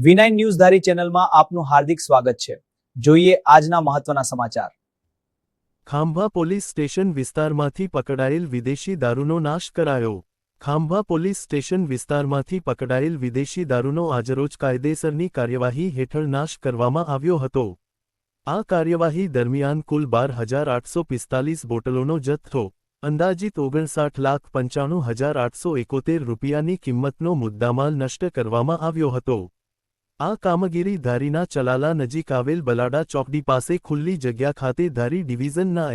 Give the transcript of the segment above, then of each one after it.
V9 news ધારી ચેનલમાં આપનું હાર્દિક સ્વાગત છે। જોઈએ આજના મહત્વના સમાચાર। ખાંભા પોલીસ સ્ટેશન વિસ્તારમાંથી પકડાયેલ વિદેશી દારૂનો નાશ કરાયો। ખાંભા પોલીસ સ્ટેશન વિસ્તારમાંથી પકડાયેલ વિદેશી દારૂનો આજરોજ કાયદેસરની કાર્યવાહી હેઠળ નાશ કરવામાં આવ્યો હતો। આ કાર્યવાહી દરમિયાન કુલ 12,845 બોટલોનો જથ્થો અંદાજિત 59,95,871 રૂપિયાની કિંમતનો મુદ્દામાલ નષ્ટ કરવામાં આવ્યો હતો। આ કામગીરી ધારીના ચલાલા નજીક આવેલ બલાડા ચોકડી પાસે ખુલ્લી જગ્યા ખાતે ધારી ડિવિઝનના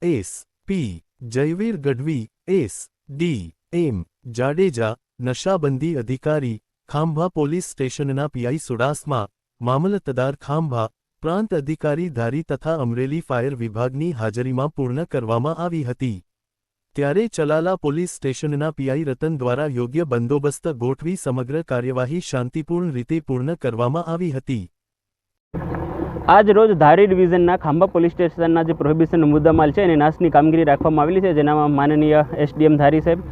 એસ.પી. જયવીર ગઢવી, એસ.ડી.એમ. જાડેજા, નશાબંધી અધિકારી, ખાંભા પોલીસ સ્ટેશનના પીઆઈ સુડાસમા, મામલતદાર ખાંભા, પ્રાંત અધિકારી ધારી તથા અમરેલી ફાયર વિભાગની હાજરીમાં પૂર્ણ કરવામાં આવી હતી। ત્યારે ચલાલા પોલીસ સ્ટેશનના પીઆઈ રતન દ્વારા યોગ્ય બંદોબસ્ત ગોઠવી સમગ્ર કાર્યવાહી શાંતિપૂર્ણ રીતે પૂર્ણ કરવામાં આવી હતી। આજ રોજ ધારી ડિવિઝનના ખાંભા પોલીસ સ્ટેશનના જે પ્રોહિબિશન મુદ્દામાલ છે એની નાશની કામગીરી રાખવામાં આવેલી છે, જેનામાં માનનીય એસડીએમ ધારી સાહેબ,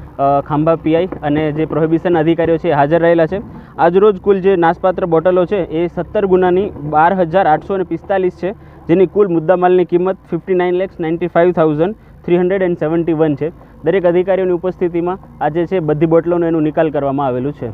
ખાંભા પીઆઈ અને જે પ્રોહિબિશન અધિકારીઓ છે એ હાજર રહેલા છે। આજ રોજ કુલ જે નાશપાત્ર બોટલો છે એ 17 ગુનાની 12,845 છે, જેની કુલ મુદ્દામાલની કિંમત 59,95,371 છે। દરેક અધિકારીઓની ઉપસ્થિતિમાં આજે છે બધી બોટલોનો એનું નિકાલ કરવામાં આવેલું છે।